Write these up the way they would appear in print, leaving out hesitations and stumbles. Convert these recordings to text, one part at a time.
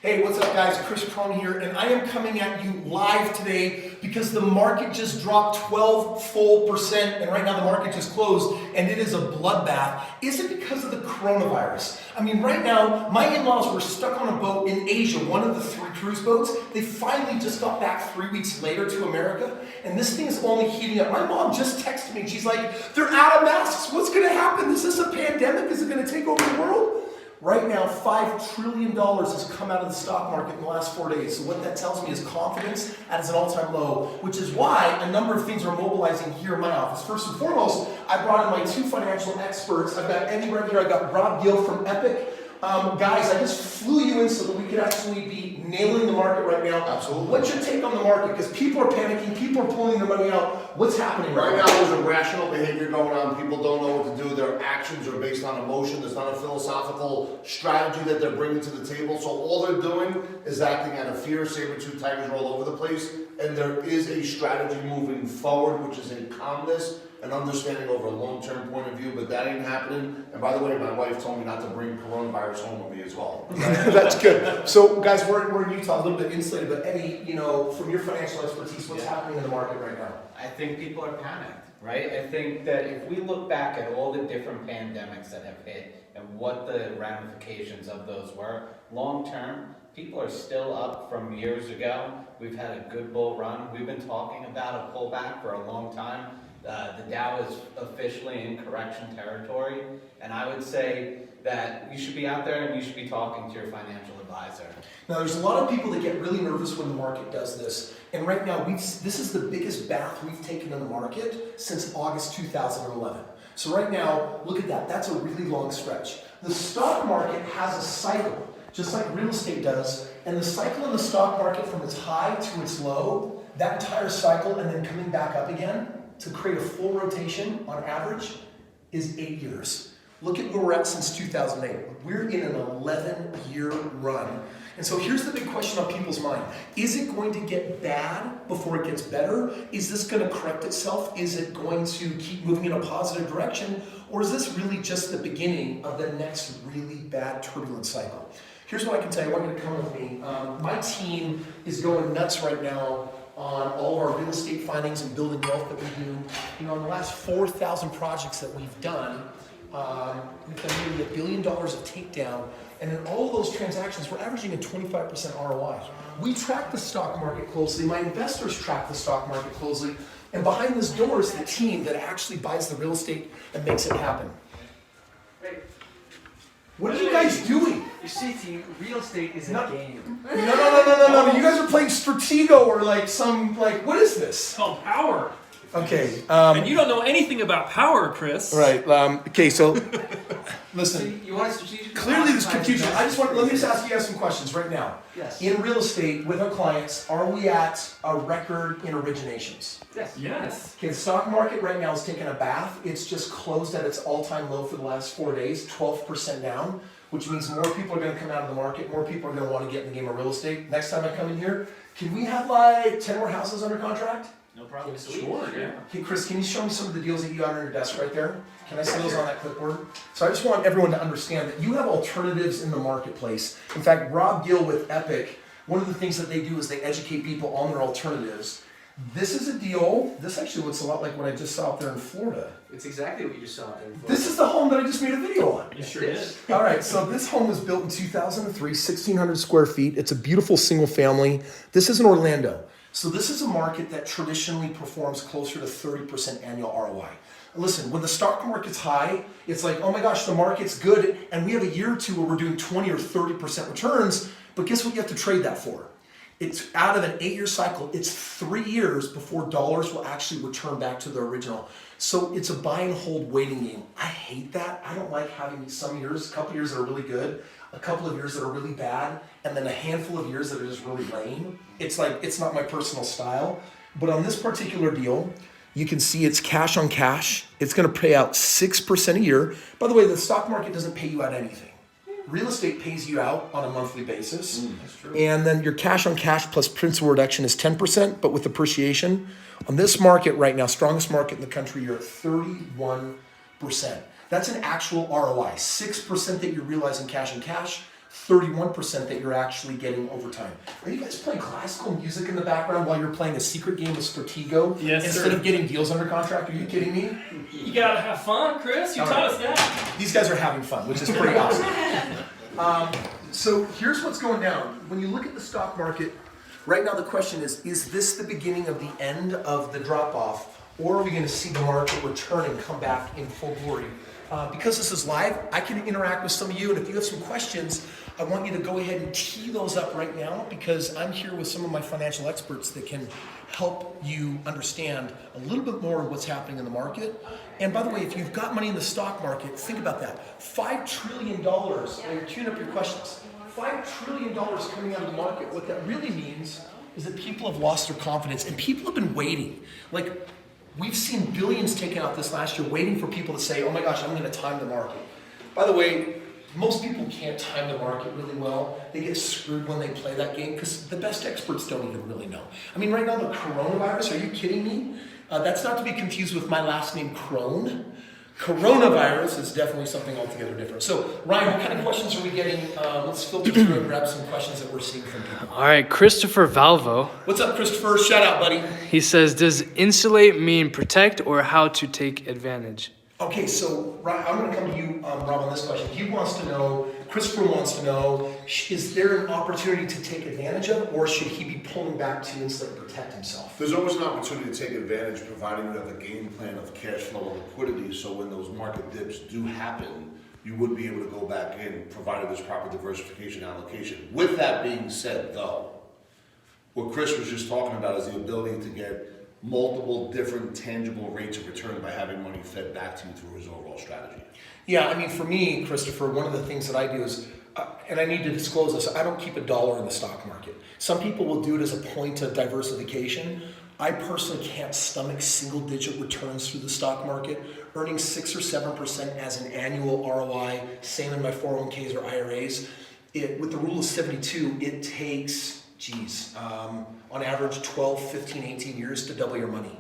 Hey, what's up guys? Chris Crone here, and I am coming at you live today because the market just dropped 12 full percent, and right now the market just closed, and it is a bloodbath. Is it because of the coronavirus? I mean, right now, my in-laws were stuck on a boat in Asia, one of the 3 cruise boats. They finally just got back 3 weeks later to America, and this thing is only heating up. My mom just texted me, she's like, they're out of masks, what's gonna happen? Is this a pandemic? Is it gonna take over the world? Right now, $5 trillion has come out of the stock market in the last 4 days. So what that tells me is confidence at an all-time low, which is why a number of things are mobilizing here in my office. First and foremost, I brought in my 2 financial experts. I've got Eddie right here. I got Rob Gill from Epic. Guys, I just flew you in so that we could actually be nailing the market right now. Absolutely. What's your take on the market? Because people are panicking, people are pulling their money out. What's happening Right now, there's irrational behavior going on. People don't know what to do. Their actions are based on emotion. There's not a philosophical strategy that they're bringing to the table. So all they're doing is acting out of fear. Saber-tooth tigers are all over the place. And there is a strategy moving forward, which is a calmness and understanding over a long-term point of view, but that ain't happening. And by the way, my wife told me not to bring coronavirus home with me as well. That's good. So guys, we're in Utah, a little bit insulated, but Eddie, you know, from your financial expertise, what's happening in the market right now? I think people are panicked, right? I think that if we look back at all the different pandemics that have hit and what the ramifications of those were, long-term, people are still up from years ago. We've had a good bull run. We've been talking about a pullback for a long time. The Dow is officially in correction territory, and I would say that you should be out there and you should be talking to your financial advisor. Now, there's a lot of people that get really nervous when the market does this, and right now, this is the biggest bath we've taken in the market since August 2011. So right now, look at that. That's a really long stretch. The stock market has a cycle, just like real estate does, and the cycle in the stock market from its high to its low, that entire cycle and then coming back up again, to create a full rotation on average is 8 years. Look at where we're at since 2008. We're in an 11-year run. And so here's the big question on people's mind. Is it going to get bad before it gets better? Is this going to correct itself? Is it going to keep moving in a positive direction? Or is this really just the beginning of the next really bad turbulent cycle? Here's what I can tell you. I want you to come with me. My team is going nuts right now on all of our real estate findings and building wealth that we do. You know, in the last 4,000 projects that we've done, we've done nearly $1 billion of takedown, and in all of those transactions, we're averaging a 25% ROI. We track the stock market closely. My investors track the stock market closely, and behind this door is the team that actually buys the real estate and makes it happen. What are you guys doing? You see, team, real estate is a game. No. You guys are playing Stratego or what is this? It's called power. Okay. And you don't know anything about power, Chris. Right. Okay, so listen. You want strategic? Clearly there's confusion. Let me just ask you guys some questions right now. Yes. In real estate, with our clients, are we at a record in originations? Yes. Yes. Okay, the stock market right now is taking a bath. It's just closed at its all-time low for the last 4 days, 12% down, which means more people are going to come out of the market, more people are going to want to get in the game of real estate. Next time I come in here, can we have 10 more houses under contract? No problem. Sure, yeah. Hey Chris, can you show me some of the deals that you got on your desk right there? Can I see those on that clipboard? So I just want everyone to understand that you have alternatives in the marketplace. In fact, Rob Gill with Epic, one of the things that they do is they educate people on their alternatives. This is a deal, this actually looks a lot like what I just saw out there in Florida. It's exactly what you just saw out there in Florida. This is the home that I just made a video on. You sure did. All right, so this home was built in 2003, 1,600 square feet. It's a beautiful single family. This is in Orlando. So this is a market that traditionally performs closer to 30% annual ROI. Listen, when the stock market's high, it's like, oh my gosh, the market's good, and we have a year or two where we're doing 20 or 30% returns, but guess what you have to trade that for? It's out of an 8-year cycle. It's 3 years before dollars will actually return back to their original. So it's a buy and hold waiting game. I hate that. I don't like having some years, a couple years that are really good, a couple of years that are really bad, and then a handful of years that are just really lame. It's like, it's not my personal style. But on this particular deal, you can see it's cash on cash. It's going to pay out 6% a year. By the way, the stock market doesn't pay you out anything. Real estate pays you out on a monthly basis. That's true. And then your cash on cash plus principal reduction is 10%, but with appreciation. On this market right now, strongest market in the country, you're at 31%. That's an actual ROI. 6% that you realize in cash on cash, 31% that you're actually getting over time. Are you guys playing classical music in the background while you're playing a secret game of Stratego? Yes, instead sir. of getting deals under contract? Are you kidding me? You gotta have fun, Chris. You All taught right. us that. These guys are having fun, which is pretty awesome. So here's what's going down. When you look at the stock market, right now the question is this the beginning of the end of the drop-off, or are we going to see the market return and come back in full glory? Because this is live, I can interact with some of you, and if you have some questions, I want you to go ahead and tee those up right now, because I'm here with some of my financial experts that can help you understand a little bit more of what's happening in the market. And by the way, if you've got money in the stock market, think about that. $5 trillion, while you're queuing up your questions, $5 trillion coming out of the market. What that really means is that people have lost their confidence, and people have been waiting. Like, we've seen billions taken out this last year, waiting for people to say, oh my gosh, I'm gonna time the market. By the way, most people can't time the market really well. They get screwed when they play that game because the best experts don't even really know. I mean, right now, the coronavirus, are you kidding me? That's not to be confused with my last name, Crone. Coronavirus is definitely something altogether different. So, Ryan, what kind of questions are we getting? Let's filter through and grab some questions that we're seeing from people. All right, Christopher Valvo. What's up, Christopher? Shout out, buddy. He says, does insulate mean protect or how to take advantage? Okay, so Ryan, I'm going to come to you, Rob, on this question. He wants to know, Christopher wants to know, is there an opportunity to take advantage of, or should he be pulling back to insulate and protect himself? There's always an opportunity to take advantage, providing you have a game plan of cash flow and liquidity, so when those market dips do happen, you would be able to go back in, provided there's proper diversification allocation. With that being said, though, what Chris was just talking about is the ability to get multiple different tangible rates of return by having money fed back to you through his overall strategy. Yeah, I mean, for me, Christopher, one of the things that I do is, and I need to disclose this, I don't keep $1 in the stock market. Some people will do it as a point of diversification. I personally can't stomach single-digit returns through the stock market. Earning 6 or 7% as an annual ROI, same in my 401ks or IRAs. With the rule of 72, it takes, on average 12, 15, 18 years to double your money.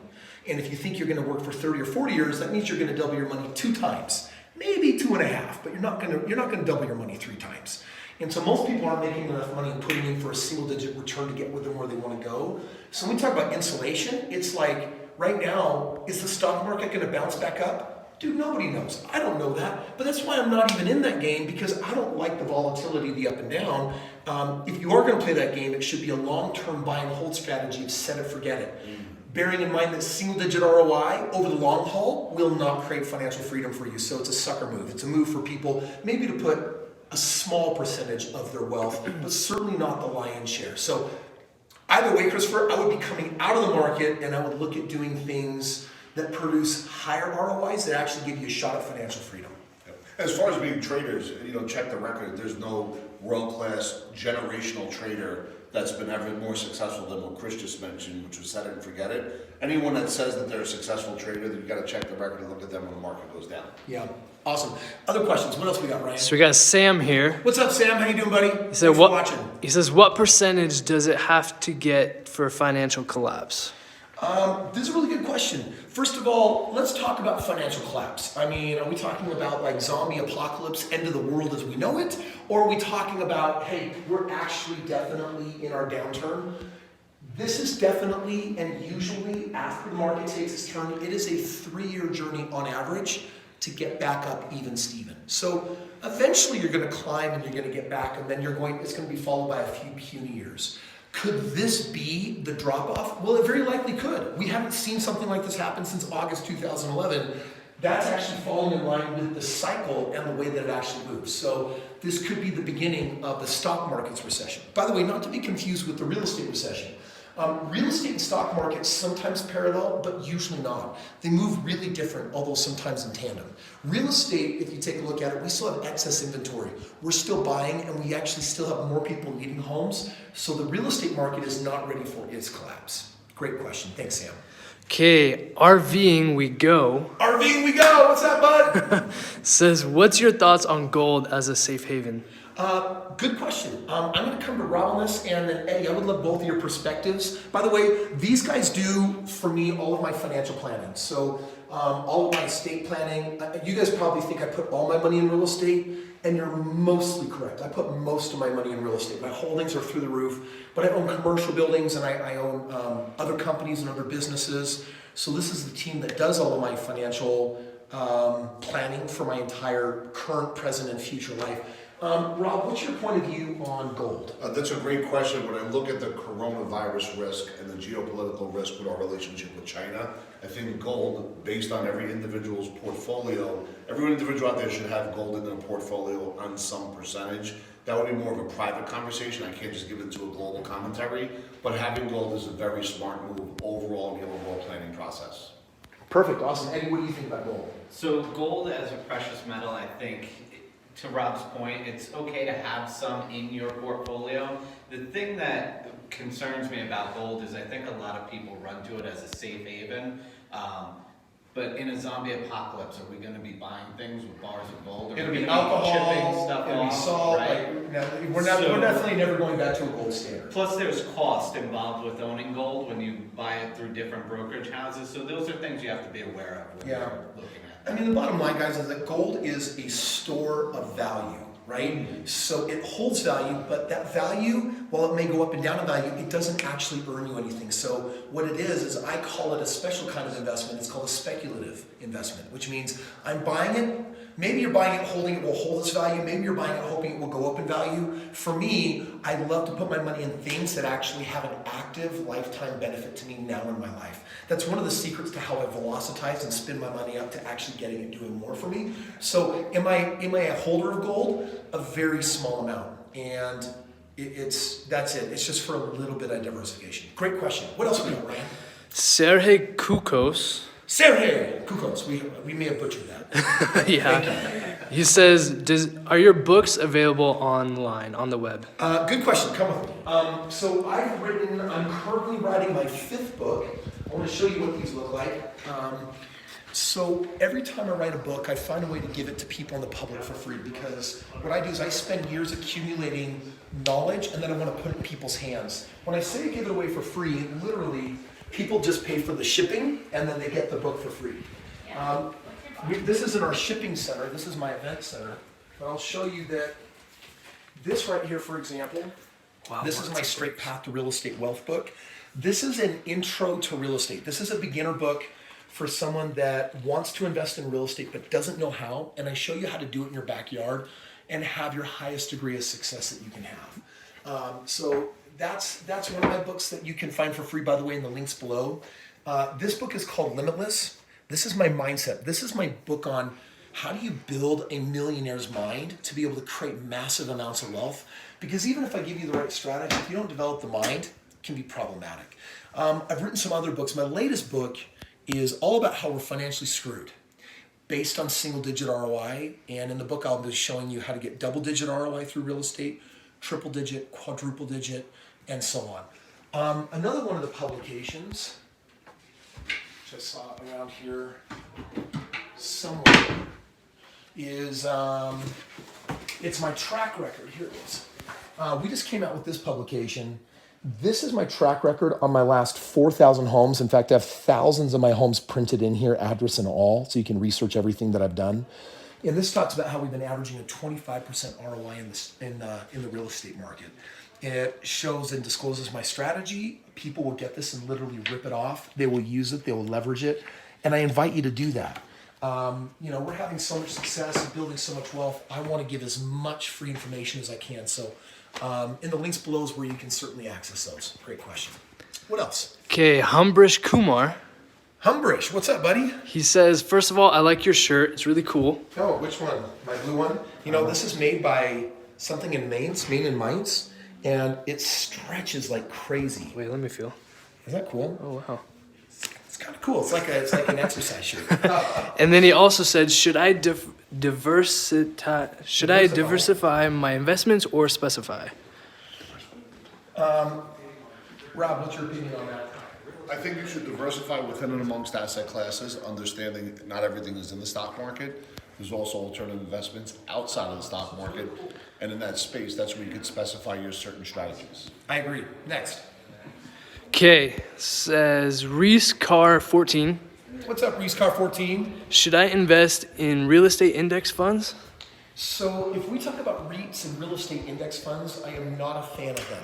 And if you think you're going to work for 30 or 40 years, that means you're going to double your money 2 times, maybe 2.5, but you're not going to double your money 3 times. And so most people aren't making enough money and putting in for a single-digit return to get with them where they want to go. So when we talk about insulation, it's like right now, is the stock market going to bounce back up? Dude, nobody knows. I don't know that, but that's why I'm not even in that game, because I don't like the volatility, the up and down. If you are going to play that game, it should be a long-term buy and hold strategy of set it, forget it. Bearing in mind that single-digit ROI over the long haul will not create financial freedom for you. So it's a sucker move. It's a move for people maybe to put a small percentage of their wealth, but certainly not the lion's share. So either way, Christopher, I would be coming out of the market and I would look at doing things that produce higher ROIs that actually give you a shot at financial freedom. As far as being traders, check the record. There's no world-class generational trader that's been ever more successful than what Chris just mentioned, which was set it and forget it. Anyone that says that they're a successful trader, you've got to check the record and look at them when the market goes down. Yeah, awesome. Other questions? What else we got, Ryan? So we got Sam here. What's up, Sam? How you doing, buddy? Thanks said, for watching. He says, what percentage does it have to get for financial collapse? This is a really good question. First of all, let's talk about financial collapse. I mean, are we talking about like zombie apocalypse, end of the world as we know it? Or are we talking about, hey, we're actually definitely in our downturn? This is definitely, and usually after the market takes its turn, it is a 3-year journey on average to get back up even Steven. So eventually you're gonna climb and you're gonna get back, and then it's gonna be followed by a few puny years. Could this be the drop-off? Well, it very likely could. We haven't seen something like this happen since August 2011. That's actually falling in line with the cycle and the way that it actually moves. So this could be the beginning of the stock market's recession. By the way, not to be confused with the real estate recession. Real estate and stock markets sometimes parallel, but usually not. They move really different, although sometimes in tandem. Real estate, if you take a look at it, we still have excess inventory. We're still buying, and we actually still have more people needing homes. So the real estate market is not ready for its collapse. Great question. Thanks, Sam. Okay, RVing we go. RVing we go. What's up, bud? Says, what's your thoughts on gold as a safe haven? Good question. I'm going to come to Rob on this, and then Eddie, I would love both of your perspectives. By the way, these guys do, for me, all of my financial planning. So all of my estate planning, you guys probably think I put all my money in real estate, and you're mostly correct. I put most of my money in real estate. My holdings are through the roof, but I own commercial buildings, and I own other companies and other businesses. So this is the team that does all of my financial planning for my entire current, present, and future life. Rob, what's your point of view on gold? That's a great question. When I look at the coronavirus risk and the geopolitical risk with our relationship with China, I think gold, based on every individual's portfolio, every individual out there should have gold in their portfolio on some percentage. That would be more of a private conversation. I can't just give it to a global commentary, but having gold is a very smart move overall in the overall planning process. Perfect, awesome. Eddie, what do you think about gold? So gold as a precious metal, I think, to Rob's point, it's okay to have some in your portfolio. The thing that concerns me about gold is I think a lot of people run to it as a safe haven. But in a zombie apocalypse, are we going to be buying things with bars of gold? It'll be alcohol, chipping stuff it'll be off, salt. right? We're definitely never going back to a gold standard. Plus, there's cost involved with owning gold when you buy it through different brokerage houses. So those are things you have to be aware of when you're looking at I mean, the bottom line, guys, is that gold is a store of value, right? So it holds value, but that value, while it may go up and down in value, it doesn't actually earn you anything. So what it is I call it a special kind of investment. It's called a speculative investment, which means I'm buying it. Maybe you're buying it, holding it will hold its value. Maybe you're buying it, hoping it will go up in value. For me, I love to put my money in things that actually have an active lifetime benefit to me now in my life. That's one of the secrets to how I velocitize and spin my money up to actually getting it doing more for me. So am I a holder of gold? A very small amount. And that's it. It's just for a little bit of diversification. Great question. What else we got, Ryan? Sergey Kukos. Sergey Kukos. We may have butchered that. Yeah. He says, are your books available online, on the web? Good question. Come with me. So I'm currently writing my 5th book. I want to show you what these look like. So every time I write a book, I find a way to give it to people in the public for free, because what I do is I spend years accumulating knowledge, and then I want to put it in people's hands. When I say give it away for free, literally, people just pay for the shipping, and then they get the book for free. This isn't our shipping center. This is my event center. But I'll show you that this right here, for example, this is my Straight Path to Real Estate Wealth book. This is an intro to real estate. This is a beginner book for someone that wants to invest in real estate but doesn't know how, and I show you how to do it in your backyard and have your highest degree of success that you can have. So that's one of my books that you can find for free, by the way, in the links below. This book is called Limitless. This is my mindset. This is my book on how do you build a millionaire's mind to be able to create massive amounts of wealth. Because even if I give you the right strategy, if you don't develop the mind, it can be problematic. I've written some other books. My latest book is all about how we're financially screwed based on single-digit ROI. And in the book, I'll be showing you how to get double-digit ROI through real estate, triple-digit, quadruple-digit, and so on. Another one of the publications, which I saw around here somewhere, is it's my track record. Here it is. We just came out with this publication. This is my track record on my last 4,000 homes. In fact, I have thousands of my homes printed in here, address and all, so you can research everything that I've done. And this talks about how we've been averaging a 25% ROI in the real estate market. It shows and discloses my strategy. People will get this and literally rip it off. They will use it. They will leverage it. And I invite you to do that. We're having so much success and building so much wealth. I want to give as much free information as I can. So in the links below is where you can certainly access those. Great question. What else? Okay, Humbrish Kumar. Humbrish, what's up, buddy? He says, first of all, I like your shirt. It's really cool. Oh, which one? My blue one? This is made by something in Maine and Mainz, and it stretches like crazy. Wait, let me feel. Is that cool? Oh, wow. It's kind of cool. It's like an exercise shirt. And then he also said, should I diversify my investments or specify? Rob, what's your opinion on that? I think you should diversify within and amongst asset classes, understanding not everything is in the stock market. There's also alternative investments outside of the stock market. And in that space, that's where you could specify your certain strategies. I agree. Next. Okay, says Reese Car 14. What's up, Reese Car 14? Should I invest in real estate index funds? So if we talk about REITs and real estate index funds, I am not a fan of them.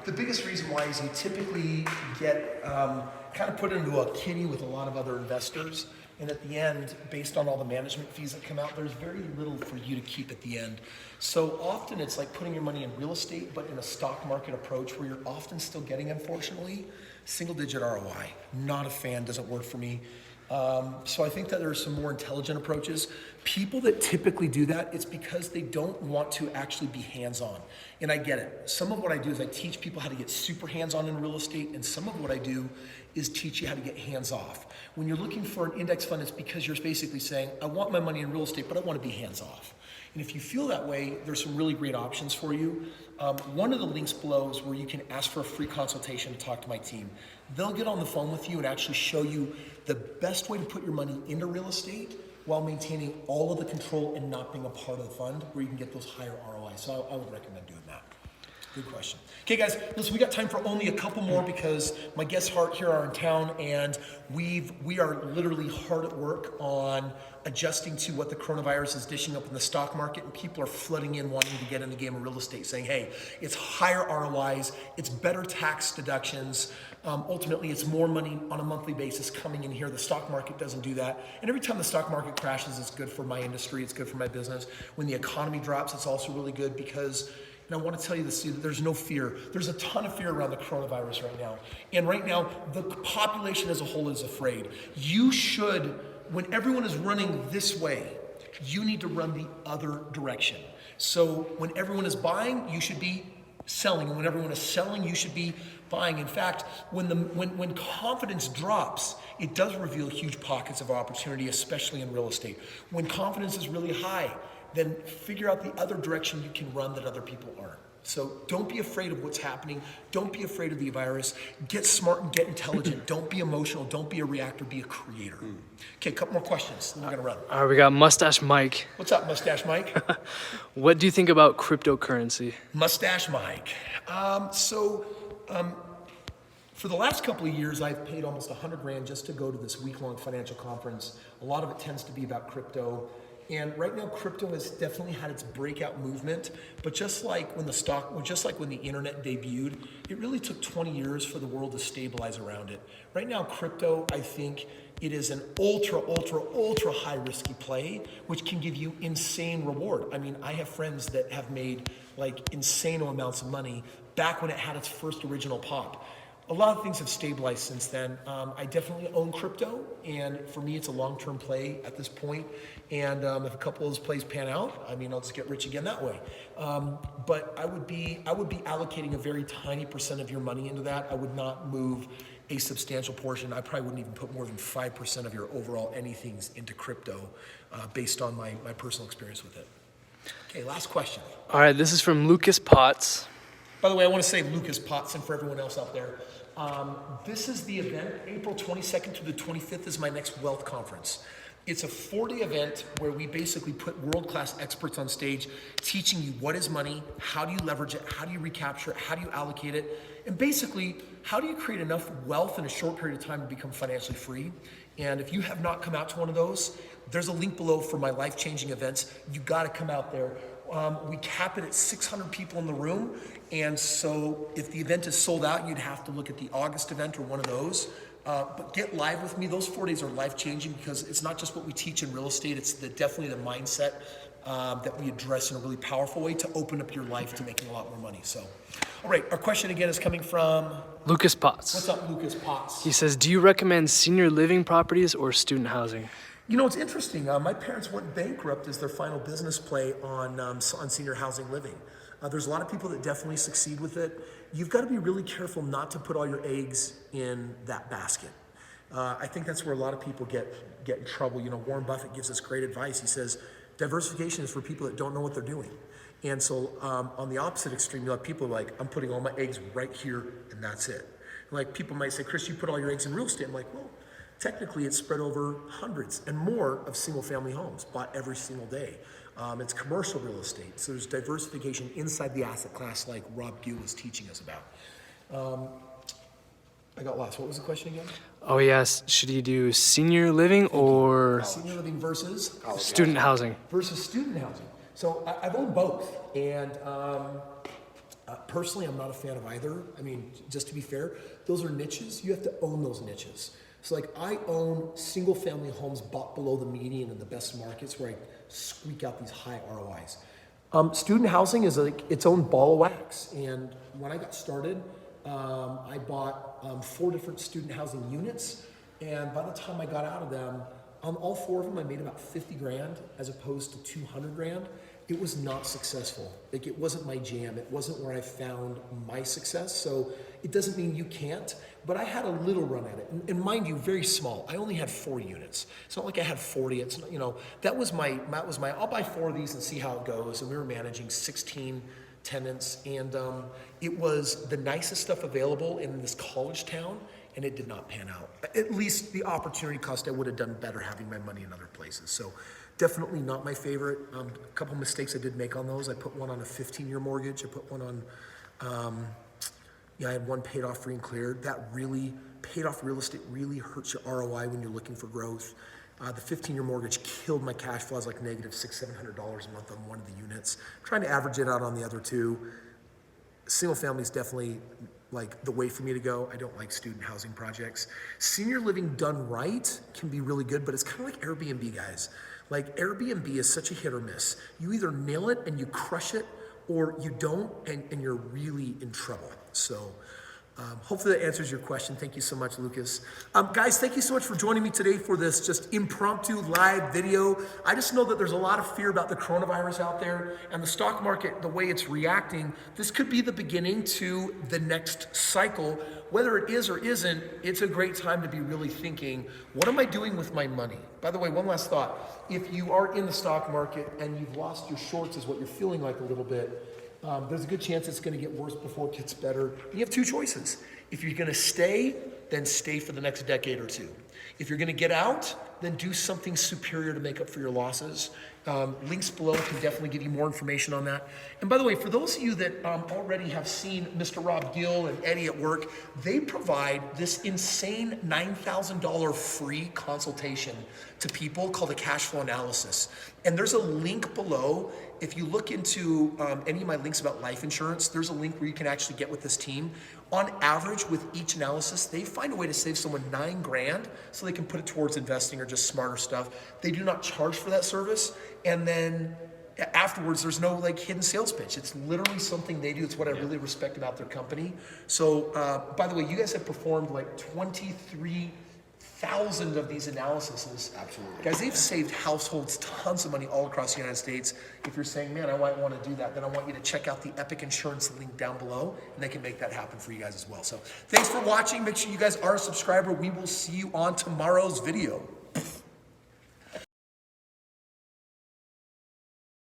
The biggest reason why is you typically get kind of put into a kitty with a lot of other investors. And at the end, based on all the management fees that come out, there's very little for you to keep at the end. So often it's like putting your money in real estate, but in a stock market approach where you're often still getting, unfortunately, single digit ROI. Not a fan, doesn't work for me. So I think that there are some more intelligent approaches. People that typically do that, it's because they don't want to actually be hands-on. And I get it. Some of what I do is I teach people how to get super hands-on in real estate, and some of what I do is teach you how to get hands-off. When you're looking for an index fund, it's because you're basically saying, I want my money in real estate, but I want to be hands-off. And if you feel that way, there's some really great options for you. One of the links below is where you can ask for a free consultation to talk to my team. They'll get on the phone with you and actually show you the best way to put your money into real estate while maintaining all of the control and not being a part of the fund where you can get those higher ROIs. So I would recommend doing that. Good question. Okay, guys, listen, we got time for only a couple more because my guests here are in town, and we are literally hard at work on adjusting to what the coronavirus is dishing up in the stock market, and people are flooding in wanting to get in the game of real estate, saying, hey, it's higher ROIs, it's better tax deductions, ultimately it's more money on a monthly basis coming in here. The stock market doesn't do that, and every time the stock market crashes, it's good for my industry, it's good for my business. When the economy drops, it's also really good because, and I want to tell you this, there's no fear. There's a ton of fear around the coronavirus right now. And right now, the population as a whole is afraid. You should, when everyone is running this way, you need to run the other direction. So when everyone is buying, you should be selling. And when everyone is selling, you should be buying. In fact, when confidence drops, it does reveal huge pockets of opportunity, especially in real estate. When confidence is really high, then figure out the other direction you can run that other people aren't. So don't be afraid of what's happening. Don't be afraid of the virus. Get smart and get intelligent. Don't be emotional. Don't be a reactor. Be a creator. Okay, a couple more questions. Then we're gonna run. All right, we got Mustache Mike. What's up, Mustache Mike? What do you think about cryptocurrency? Mustache Mike. For the last couple of years, I've paid almost $100,000 just to go to this week-long financial conference. A lot of it tends to be about crypto. And right now, crypto has definitely had its breakout movement. But just like when the internet debuted, it really took 20 years for the world to stabilize around it. Right now, crypto, I think it is an ultra high risky play, which can give you insane reward. I mean, I have friends that have made like insane amounts of money back when it had its first original pop. A lot of things have stabilized since then. I definitely own crypto, and for me, it's a long-term play at this point. And if a couple of those plays pan out, I mean, I'll just get rich again that way. But I would be allocating a very tiny percent of your money into that. I would not move a substantial portion. I probably wouldn't even put more than 5% of your overall anythings into crypto, based on my personal experience with it. Okay, last question. All right, this is from Lucas Potts. By the way, I want to say Lucas Potts, and for everyone else out there, this is the event. April 22nd through the 25th is my next wealth conference. It's a 4-day event where we basically put world-class experts on stage teaching you what is money, how do you leverage it, how do you recapture it, how do you allocate it, and basically, how do you create enough wealth in a short period of time to become financially free? And if you have not come out to one of those, there's a link below for my life-changing events. You got to come out there. We cap it at 600 people in the room, and so if the event is sold out, you'd have to look at the August event or one of those. But get live with me. Those 4 days are life-changing because it's not just what we teach in real estate, it's definitely the mindset that we address in a really powerful way to open up your life to making a lot more money. So, all right, our question again is coming from Lucas Potts. What's up, Lucas Potts? He says, do you recommend senior living properties or student housing? You know, it's interesting. My parents went bankrupt as their final business play on senior housing living. There's a lot of people that definitely succeed with it. You've got to be really careful not to put all your eggs in that basket. I think that's where a lot of people get in trouble. You know, Warren Buffett gives us great advice. He says, diversification is for people that don't know what they're doing. And so on the opposite extreme, you have people like, I'm putting all my eggs right here and that's it. Like people might say, Chris, you put all your eggs in real estate. I'm like, well, technically it's spread over hundreds and more of single family homes bought every single day. It's commercial real estate. So there's diversification inside the asset class like Rob Gill was teaching us about. I got lost. What was the question again? Oh yes, should you do senior living or Senior living versus student housing? Student housing. So I've owned both, and personally, I'm not a fan of either. I mean, just to be fair, those are niches. You have to own those niches. So like I own single family homes bought below the median in the best markets where I squeak out these high ROIs. Student housing is like its own ball of wax, and when I got started, I bought 4 different student housing units, and by the time I got out of them, on all 4 of them, I made about 50 grand as opposed to 200 grand. It was not successful. Like it wasn't my jam. It wasn't where I found my success. So it doesn't mean you can't, but I had a little run at it. And mind you, very small. I only had 4 units. It's not like I had 40. It's not, that was my, I'll buy 4 of these and see how it goes. And we were managing 16 tenants, and it was the nicest stuff available in this college town, and it did not pan out. At least the opportunity cost, I would have done better having my money in other places. So definitely not my favorite. A couple mistakes I did make on those. I put one on a 15-year mortgage. I put one on, I had one paid off free and cleared. That really, paid off real estate really hurts your ROI when you're looking for growth. The 15-year mortgage killed my cash flow. I was like negative $600-700 a month on one of the units. Trying to average it out on the other 2. Single family is definitely like the way for me to go. I don't like student housing projects. Senior living done right can be really good, but it's kind of like Airbnb, guys. Like Airbnb is such a hit or miss. You either nail it and you crush it, or you don't and you're really in trouble. So hopefully that answers your question. Thank you so much, Lucas. Guys, thank you so much for joining me today for this just impromptu live video. I just know that there's a lot of fear about the coronavirus out there and the stock market, the way it's reacting. This could be the beginning to the next cycle. Whether it is or isn't, it's a great time to be really thinking, what am I doing with my money? By the way, one last thought. If you are in the stock market and you've lost your shorts is what you're feeling like a little bit, there's a good chance it's going to get worse before it gets better. You have 2 choices. If you're going to stay, then stay for the next decade or 2. If you're going to get out, then do something superior to make up for your losses. Links below can definitely give you more information on that. And by the way, for those of you that already have seen Mr. Rob Gill and Eddie at work, they provide this insane $9,000 free consultation to people called a cash flow analysis. And there's a link below. If you look into any of my links about life insurance, there's a link where you can actually get with this team. On average, with each analysis, they find a way to save someone $9 grand so they can put it towards investing or just smarter stuff. They do not charge for that service. And then afterwards, there's no like hidden sales pitch. It's literally something they do. It's what I really respect about their company. So by the way, you guys have performed like 23,000 of these analyses. Absolutely. Guys, they've saved households tons of money all across the United States. If you're saying, man, I might want to do that, then I want you to check out the Epic Insurance link down below, and they can make that happen for you guys as well. So thanks for watching. Make sure you guys are a subscriber. We will see you on tomorrow's video.